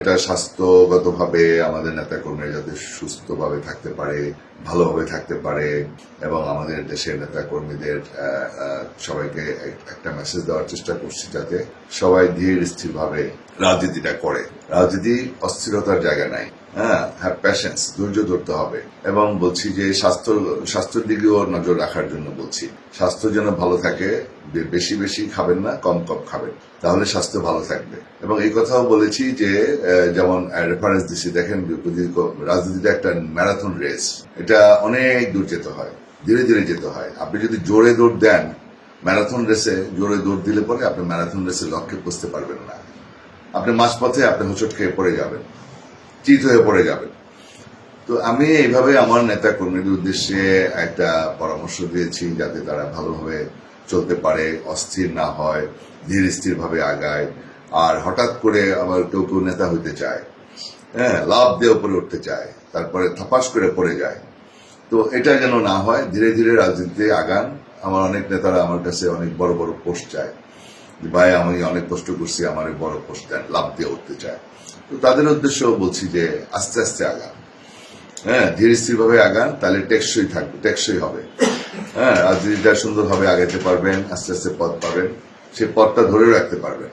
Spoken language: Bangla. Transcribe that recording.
এটা স্বাস্থ্যগতভাবে আমাদের নেতাকর্মীরা যাতে সুস্থভাবে থাকতে পারে, ভালোভাবে থাকতে পারে এবং আমাদের দেশের নেতাকর্মীদের সবাইকে একটা মেসেজ দেওয়ার চেষ্টা করছি যাতে সবাই ধীর স্থিরভাবে রাজনীতিটা করে। রাজনীতি অস্থিরতার জায়গা নাই। হ্যাভ প্যাশেন্স, ধৈর্য ধরতে হবে। এবং বলছি যে স্বাস্থ্যের দিকেও নজর রাখার জন্য বলছি, স্বাস্থ্য যেন ভালো থাকে, বেশি বেশি খাবেন না, কম কম খাবেন, তাহলে স্বাস্থ্য ভালো থাকবে। এবং এই কথাও বলেছি যে যেমন রেফারেন্স দিচ্ছি, দেখেন রাজনীতিটা একটা ম্যারাথন রেস, এটা অনেক দূর যেতে হয়, ধীরে ধীরে যেতে হয়। আপনি যদি জোরে দৌড় দেন ম্যারাথন রেসে, জোরে দৌড় দিলে পরে আপনি ম্যারাথন রেসে লক্ষ্যে পৌঁছতে পারবেন না। আপনি মাঝপথে আপনি হোঁচট খেয়ে পড়ে যাবেন, চিত হয়ে পড়ে যাবেন। তো আমি এইভাবে আমার নেতা কর্মীদের উদ্দেশ্যে একটা পরামর্শ দিয়েছি যাতে তারা ভালোভাবে চলতে পারে, অস্থির না হয়, ধীর স্থির ভাবে আগায়। আর হঠাৎ করে আবার কেউ কেউ নেতা হইতে চায়, লাভ দিয়ে উপরে উঠতে চায়, তারপরে থাপাস করে পড়ে যায়। তো এটা যেন না হয়, ধীরে ধীরে রাজনীতিতে আগান। আমার অনেক নেতারা আমার কাছে অনেক বড় বড় পোস্ট চায়, ভাই আমি অনেক কষ্ট করছি, আমার বড় পোস্ট দেন, লাভ দিয়ে উঠতে চায়। তো তাদের উদ্দেশ্যেও বলছি যে আস্তে আস্তে আগান, ধীরে স্থির ভাবে আগান, তাহলে টেকসই থাকবে, টেকসই হবে। রাজনীতিটা সুন্দরভাবে আগাইতে পারবেন, আস্তে আস্তে পথ পাবেন, সেই পথটা ধরে রাখতে পারবেন।